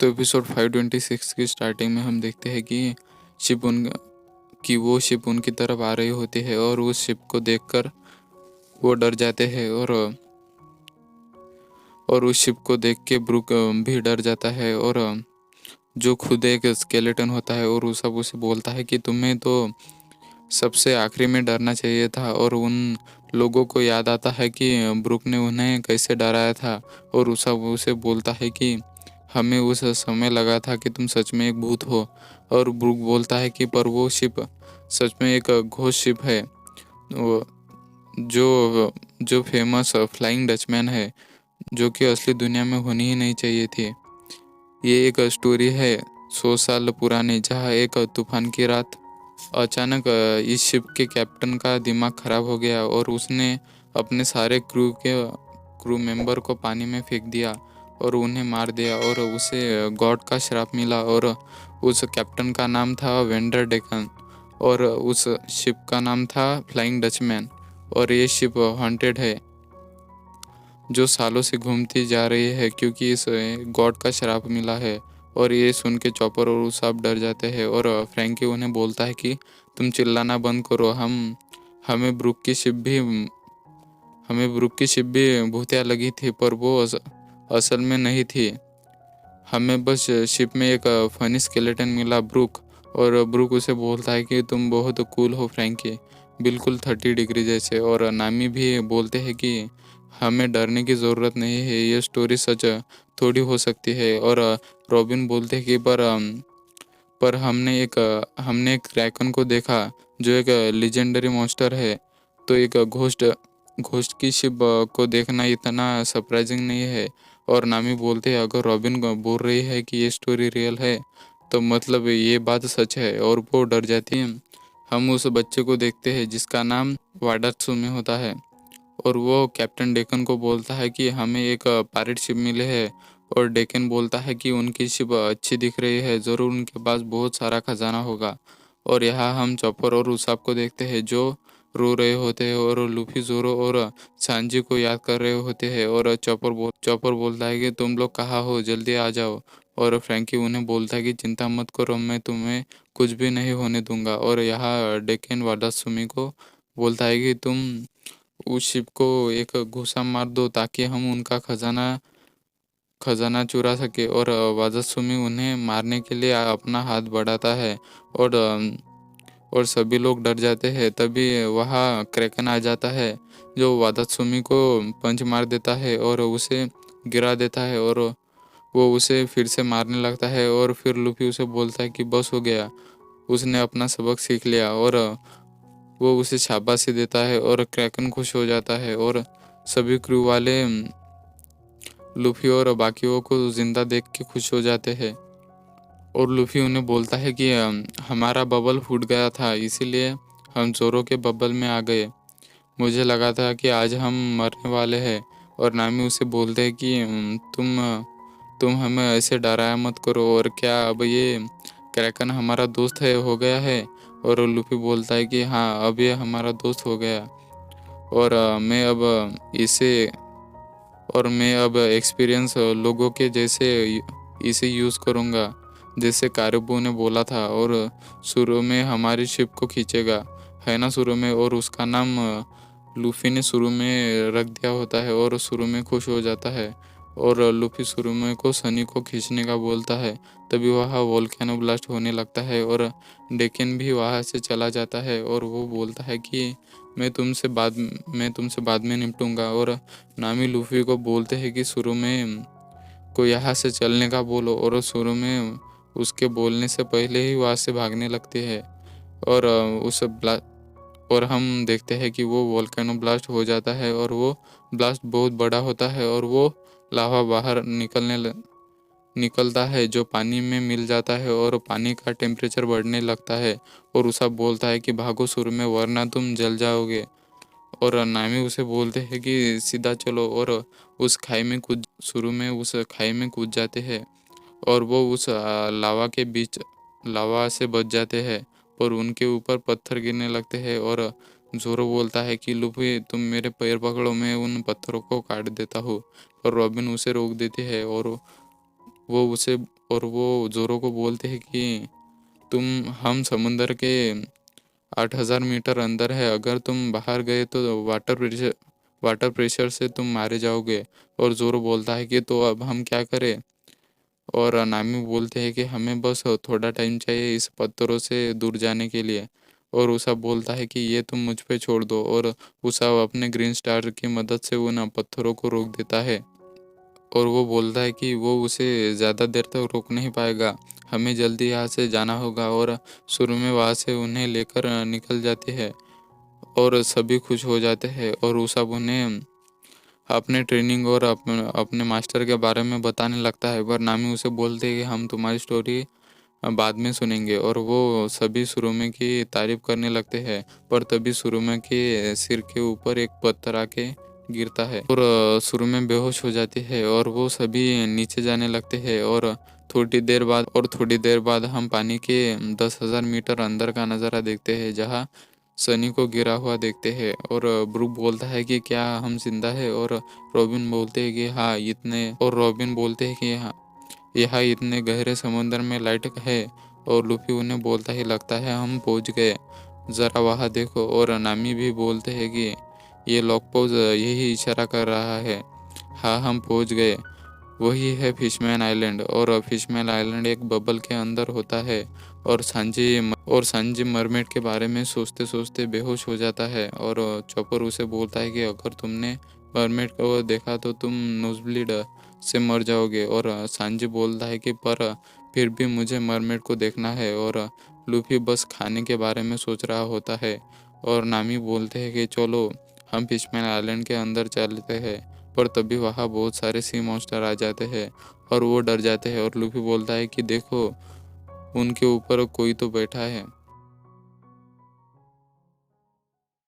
तो एपिसोड 526 की स्टार्टिंग में हम देखते हैं वो शिप उनकी तरफ आ रही होती है और उस शिप को देखकर वो डर जाते हैं और उस शिप को देख के ब्रूक भी डर जाता है और जो खुद एक स्केलेटन होता है और वो सब उसे बोलता है कि तुम्हें तो सबसे आखिरी में डरना चाहिए था। और उन लोगों को याद आता है कि ब्रूक ने उन्हें कैसे डराया था और उसे बोलता है कि हमें उस समय लगा था कि तुम सच में एक भूत हो। और ब्रूक बोलता है कि पर वो शिप सच में एक घोस्ट शिप है, वो जो जो फेमस फ्लाइंग डचमैन है, जो कि असली दुनिया में होनी ही नहीं चाहिए थी। ये एक स्टोरी है 100 साल पुरानी, जहाँ एक तूफान की रात अचानक इस शिप के कैप्टन का दिमाग खराब हो गया और उसने अपने सारे क्रू मेंबर को पानी में फेंक दिया और उन्हें मार दिया और उसे गॉड का श्राप मिला। और उस कैप्टन का नाम था वेंडर डेकन और उस शिप का नाम था फ्लाइंग डचमैन। और ये शिप हॉन्टेड है, जो सालों से घूमती जा रही है क्योंकि इस गॉड का श्राप मिला है। और ये सुन के चॉपर और उसाब डर जाते हैं और फ्रैंकी उन्हें बोलता है कि तुम चिल्लाना बंद करो। हमें ब्रूक की शिप भी हमें ब्रूक की शिप भी भूतिया लगी थी, पर वो असल में नहीं थी। हमें बस शिप में एक फनी स्केलेटन मिला ब्रूक। और ब्रूक उसे बोलता है कि तुम बहुत कूल हो फ्रैंकी, बिल्कुल 30 डिग्री जैसे। और नामी भी बोलते हैं कि हमें डरने की ज़रूरत नहीं है, ये स्टोरी सच थोड़ी हो सकती है। और रॉबिन बोलते हैं कि पर हमने एक क्रैकन को देखा, जो एक लेजेंडरी मॉन्स्टर है। तो एक घोस्ट घोस्ट की शिप को देखना इतना सरप्राइजिंग नहीं है। और नामी बोलते हैं अगर रॉबिन बोल रही है कि ये स्टोरी रियल है, तो मतलब ये बात सच है। और वो डर जाती है। हम उस बच्चे को देखते हैं जिसका नाम वाडात्सुमी होता है और वो कैप्टन डेकन को बोलता है कि हमें एक पायरेट शिप मिले है। और डेकन बोलता है कि उनकी शिप अच्छी दिख रही है, ज़रूर उनके पास बहुत सारा खजाना होगा। और यहाँ हम चॉपर और उसाब को देखते हैं जो रो रहे होते हैं और लूफी जोरो और सांजी को याद कर रहे होते हैं। और चॉपर बोलता है कि तुम लोग कहाँ हो, जल्दी आ जाओ। और फ्रैंकी उन्हें बोलता है कि चिंता मत करो, मैं तुम्हें कुछ भी नहीं होने दूंगा। और यहाँ डेकन वाडासुमी को बोलता है कि तुम उस शिप को एक घूंसा मार दो ताकि हम उनका खजाना चुरा सके। और वादासुमी उन्हें मारने के लिए अपना हाथ बढ़ाता है और और सभी लोग डर जाते हैं। तभी वहाँ क्रैकन आ जाता है, जो वादासुमी को पंच मार देता है और उसे गिरा देता है। और वो उसे फिर से मारने लगता है और फिर लूफी उसे बोलता है कि बस हो गया, उसने अपना सबक सीख लिया। और वो उसे शाबाशी देता है और क्रैकन खुश हो जाता है और सभी क्रू वाले लूफी और बाकियों को जिंदा देख के खुश हो जाते हैं। और लूफी उन्हें बोलता है कि हमारा बबल फूट गया था, इसीलिए हम जोरो के बबल में आ गए। मुझे लगा था कि आज हम मरने वाले हैं। और नामी उसे बोलते हैं कि तुम हमें ऐसे डराया मत करो। और क्या अब ये क्रैकन हमारा दोस्त है हो गया है? और लूफी बोलता है कि हाँ, अब ये हमारा दोस्त हो गया। और मैं अब एक्सपीरियंस लोगों के जैसे इसे यूज़ करूँगा, जैसे कारुबू ने बोला था। और शुरू में हमारी शिप को खींचेगा, है ना शुरू में। और उसका नाम लूफी ने शुरू में रख दिया होता है और शुरू में खुश हो जाता है। और लूफी शुरू में को सनी को खींचने का बोलता है। तभी वहाँ वोल्केनो ब्लास्ट होने लगता है और डेकन भी वहाँ से चला जाता है। और वो बोलता है कि मैं तुमसे बाद में निपटूंगा। और नामी लूफी को बोलते हैं कि शुरू में को यहाँ से चलने का बोलो। और शुरू में उसके बोलने से पहले ही वहाँ से भागने लगते हैं। और और हम देखते हैं कि वो वोल्केनो ब्लास्ट हो जाता है और वो ब्लास्ट बहुत बड़ा होता है और वो लावा बाहर निकलता है, जो पानी में मिल जाता है और पानी का टेम्परेचर बढ़ने लगता है। और उसा बोलता है कि भागो शुरू में, वरना तुम जल जाओगे। और नामी उसे बोलते हैं कि सीधा चलो। और शुरू में उस खाई में कूद जाते हैं और वो उस लावा से बच जाते हैं। पर उनके ऊपर पत्थर गिरने लगते हैं और जोरो बोलता है कि लूफी तुम मेरे पैर पकड़ो, मैं उन पत्थरों को काट देता हूँ। पर रॉबिन उसे रोक देती है और वो उसे और वो जोरो को बोलते हैं कि हम समुंदर के 8,000 मीटर अंदर है, अगर तुम बाहर गए तो वाटर प्रेशर से तुम मारे जाओगे। और जोरो बोलता है कि तो अब हम क्या करें? और नामी बोलते हैं कि हमें बस थोड़ा टाइम चाहिए इस पत्थरों से दूर जाने के लिए। और उसा बोलता है कि ये तुम मुझ पे छोड़ दो, और उसा अपने ग्रीन स्टार की मदद से उन पत्थरों को रोक देता है। और वो बोलता है कि वो उसे ज़्यादा देर तक रोक नहीं पाएगा, हमें जल्दी यहाँ से जाना होगा। और शुरू में वहाँ से उन्हें लेकर निकल जाती है और सभी खुश हो जाते हैं। और उसा उन्हें अपने ट्रेनिंग और अपने मास्टर के बारे में बताने लगता है, पर नामी उसे बोलते हैं कि हम तुम्हारी स्टोरी बाद में सुनेंगे। और वो सभी सुरुमे की तारीफ करने लगते हैं, पर तभी सुरुमे के सिर के ऊपर एक पत्थर आके गिरता है और सुरुमे बेहोश हो जाती है और वो सभी नीचे जाने लगते हैं। और थोड़ी देर बाद हम पानी के 10,000 मीटर अंदर का नज़ारा देखते हैं, जहाँ सनी को गिरा हुआ देखते हैं। और ब्रूक बोलता है कि क्या हम जिंदा है? और रॉबिन बोलते हैं कि हाँ इतने और रॉबिन बोलते हैं कि हाँ यहाँ इतने गहरे समुद्र में लाइट है। और लूफी उन्हें बोलता ही लगता है हम पहुंच गए, जरा वहाँ देखो। और नामी भी बोलते हैं कि ये लॉक पोज यही इशारा कर रहा है। हाँ हम पहुंच गए, वही है फिशमैन आइलैंड। और फिशमैन आइलैंड एक बबल के अंदर होता है। और सांजी मरमेड के बारे में सोचते सोचते बेहोश हो जाता है। और चॉपर उसे बोलता है कि अगर तुमने मरमेड को देखा तो तुम नोजब्लीड से मर जाओगे। और सांजी बोलता है कि पर फिर भी मुझे मरमेड को देखना है। और लूफी बस खाने के बारे में सोच रहा होता है। और नामी बोलते हैं कि चलो हम फिशमैन आइलैंड के अंदर चलते हैं। पर तभी वहाँ बहुत सारे सी मॉन्स्टर आ जाते हैं और वो डर जाते हैं। और लूफी बोलता है कि देखो उनके ऊपर कोई तो बैठा है।